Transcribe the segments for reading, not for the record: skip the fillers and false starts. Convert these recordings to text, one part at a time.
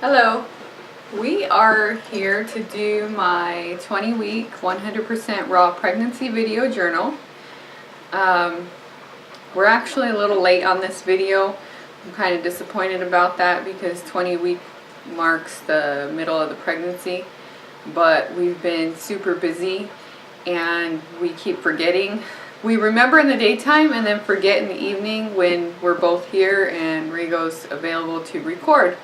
Hello. We are here to do my 20-week 100% raw pregnancy video journal. We're actually a little late on this video. I'm kind of disappointed about that because 20-week marks the middle of the pregnancy, but we've been super busy and we keep forgetting. We remember in the daytime and then forget in the evening when we're both here and Rigo's available to record.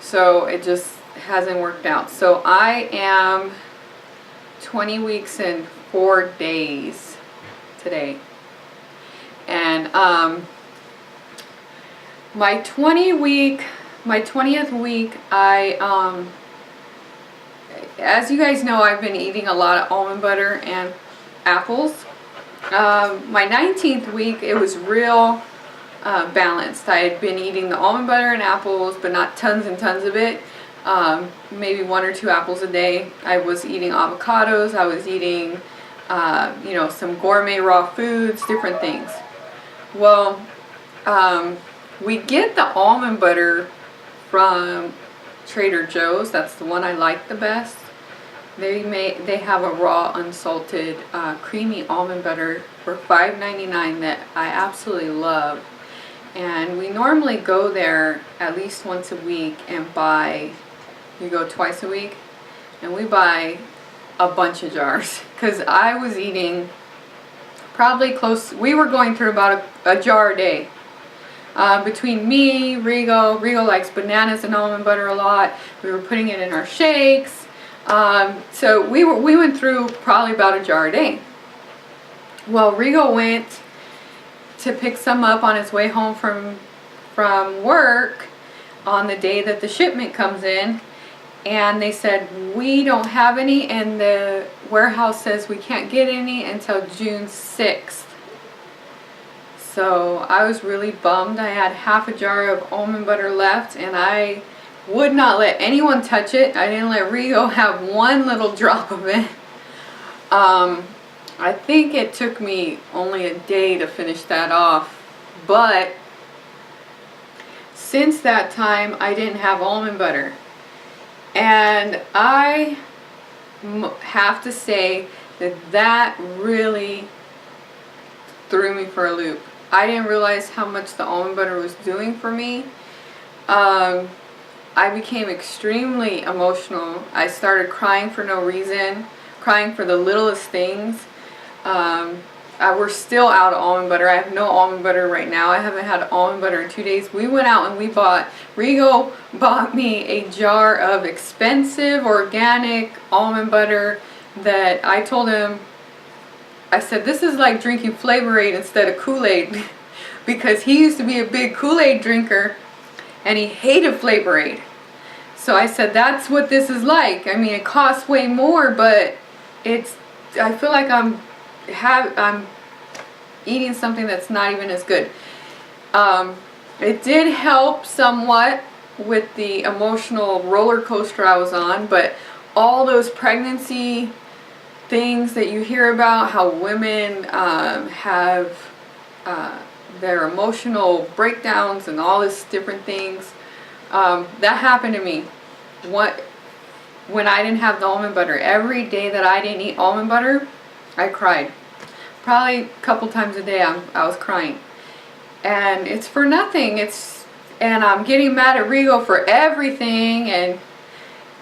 So it just hasn't worked out. So I am 20 weeks and 4 days today. And my 20th week, as you guys know, I've been eating a lot of almond butter and apples. My 19th week, it was real balanced. I had been eating the almond butter and apples, but not tons and tons of it. Maybe 1 or 2 apples a day. I was eating avocados. I was eating, some gourmet raw foods, different things. Well, we get the almond butter from Trader Joe's. That's the one I like the best. They have a raw, unsalted, creamy almond butter for $5.99 that I absolutely love. And we normally go there at least once a week and buy, we go twice a week, and we buy a bunch of jars. Because I was eating probably we were going through about a jar a day. Between me, Rigo likes bananas and almond butter a lot. We were putting it in our shakes. So we went through probably about a jar a day. Well, Rigo went to pick some up on his way home from work on the day that the shipment comes in, and they said we don't have any and the warehouse says we can't get any until June 6th. So I was really bummed. I had half a jar of almond butter left and I would not let anyone touch it. I didn't let Rigo have one little drop of it. I think it took me only a day to finish that off, but since that time I didn't have almond butter, and I have to say that really threw me for a loop. I didn't realize how much the almond butter was doing for me. I became extremely emotional. I started crying for no reason, crying for the littlest things. We're still out of almond butter. I have no almond butter right now. I haven't had almond butter in 2 days. We went out and Rigo bought me a jar of expensive organic almond butter that I told him, I said, this is like drinking Flavor Aid instead of Kool-Aid, because he used to be a big Kool-Aid drinker and he hated Flavor Aid. So I said, that's what this is like. I mean, it costs way more, but I feel like I'm eating something that's not even as good. It did help somewhat with the emotional roller coaster I was on, but all those pregnancy things that you hear about, how women have their emotional breakdowns and all this different things, that happened to me. When I didn't have the almond butter, every day that I didn't eat almond butter, I cried. Probably a couple times a day I was crying. And it's for nothing. And I'm getting mad at Rigo for everything. And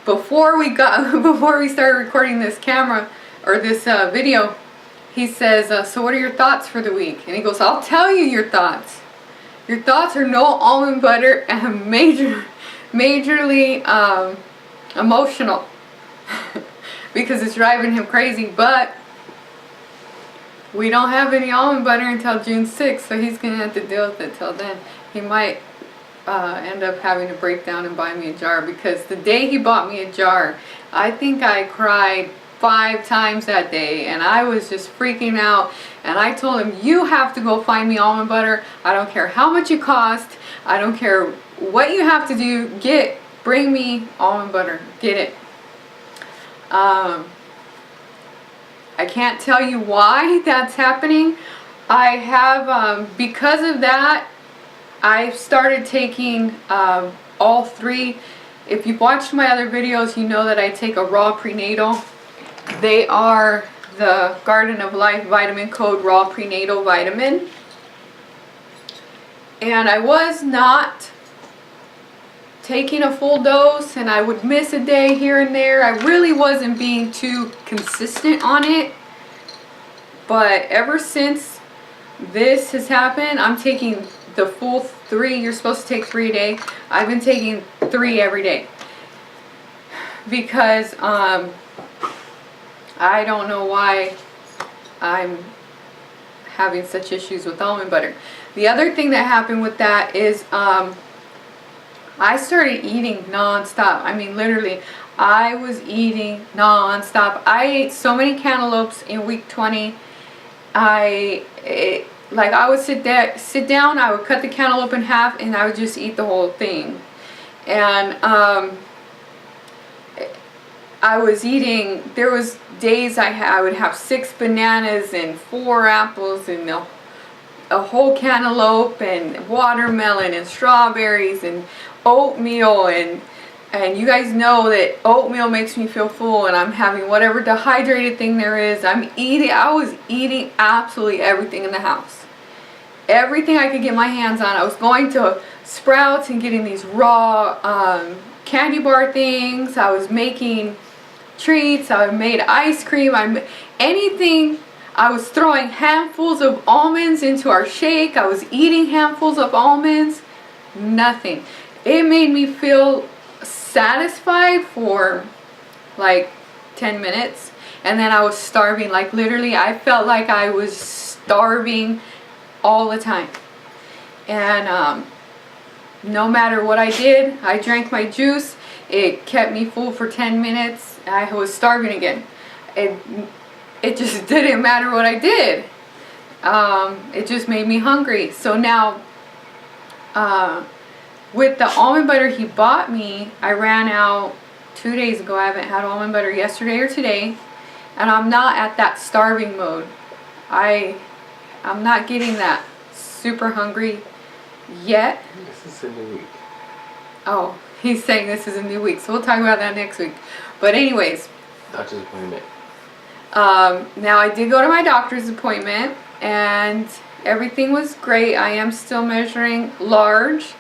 before we started recording this camera or this video, he says, so what are your thoughts for the week? And he goes, I'll tell you your thoughts. Your thoughts are no almond butter and majorly emotional because it's driving him crazy. But we don't have any almond butter until June 6th, so he's going to have to deal with it till then. He might end up having to break down and buy me a jar, because the day he bought me a jar, I think I cried 5 times that day, and I was just freaking out. And I told him, you have to go find me almond butter. I don't care how much it costs. I don't care what you have to do. Bring me almond butter. Get it. I can't tell you why that's happening. I have, because of that, I've started taking all 3 If you've watched my other videos, you know that I take a raw prenatal. They are the Garden of Life Vitamin Code Raw Prenatal Vitamin. And I was not taking a full dose, and I would miss a day here and there. I really wasn't being too consistent on it. But ever since this has happened, I'm taking the full 3. You're supposed to take 3 a day. I've been taking 3 every day. Because I don't know why I'm having such issues with almond butter. The other thing that happened with that is I started eating non-stop. I mean, literally, I was eating non-stop. I ate so many cantaloupes in week 20. I would sit down, I would cut the cantaloupe in half, and I would just eat the whole thing. And I was eating, there was days I would have 6 bananas and 4 apples and a whole cantaloupe and watermelon and strawberries and oatmeal, and you guys know that oatmeal makes me feel full, and I'm having whatever dehydrated thing there is. I was eating absolutely everything in the house. Everything I could get my hands on. I was going to Sprouts and getting these raw candy bar things. I was making treats. I made ice cream. Anything. I was throwing handfuls of almonds into our shake. I was eating handfuls of almonds. Nothing. It made me feel satisfied for like 10 minutes, and then I was starving. Like, literally, I felt like I was starving all the time. And no matter what I did, I drank my juice. It kept me full for 10 minutes. I was starving again. It just didn't matter what I did. It just made me hungry. So now, with the almond butter he bought me, I ran out 2 days ago. I haven't had almond butter yesterday or today. And I'm not at that starving mode. I'm not getting that super hungry yet. This is a new week. Oh, he's saying this is a new week. So we'll talk about that next week. But anyways. Doctor's appointment. Now I did go to my doctor's appointment, and everything was great. I am still measuring large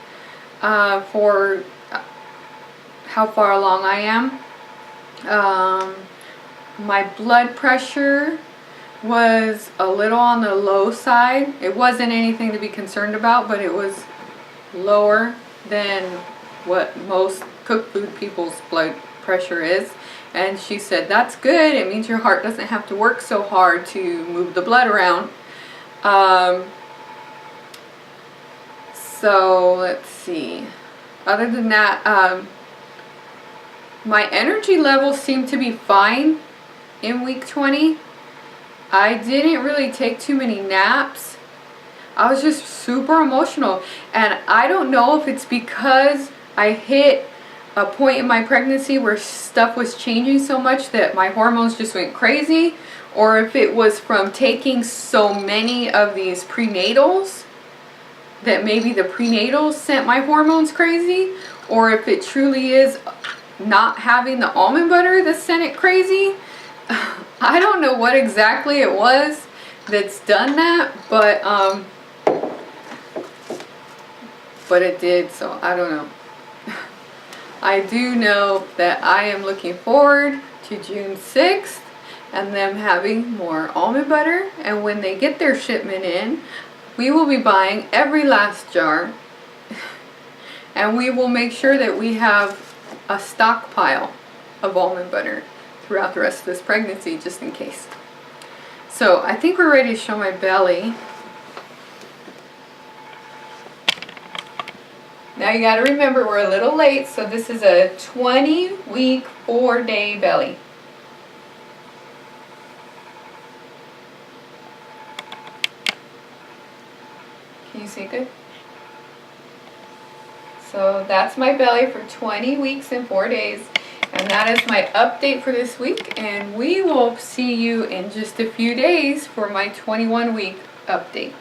for how far along I am. My blood pressure was a little on the low side. It wasn't anything to be concerned about, but it was lower than what most cooked food people's blood pressure is. And she said, that's good. It means your heart doesn't have to work so hard to move the blood around. So let's see. Other than that, my energy levels seem to be fine in week 20. I didn't really take too many naps. I was just super emotional. And I don't know if it's because I hit a point in my pregnancy where stuff was changing so much that my hormones just went crazy, or if it was from taking so many of these prenatals that maybe the prenatals sent my hormones crazy, or if it truly is not having the almond butter that sent it crazy. I don't know what exactly it was that's done that, but it did, so I don't know. I do know that I am looking forward to June 6th and them having more almond butter, and when they get their shipment in, we will be buying every last jar, and we will make sure that we have a stockpile of almond butter throughout the rest of this pregnancy, just in case. So I think we're ready to show my belly. Now you got to remember, we're a little late, so this is a 20-week, 4-day belly. Can you see it good? So that's my belly for 20 weeks and 4 days. And that is my update for this week. And we will see you in just a few days for my 21-week update.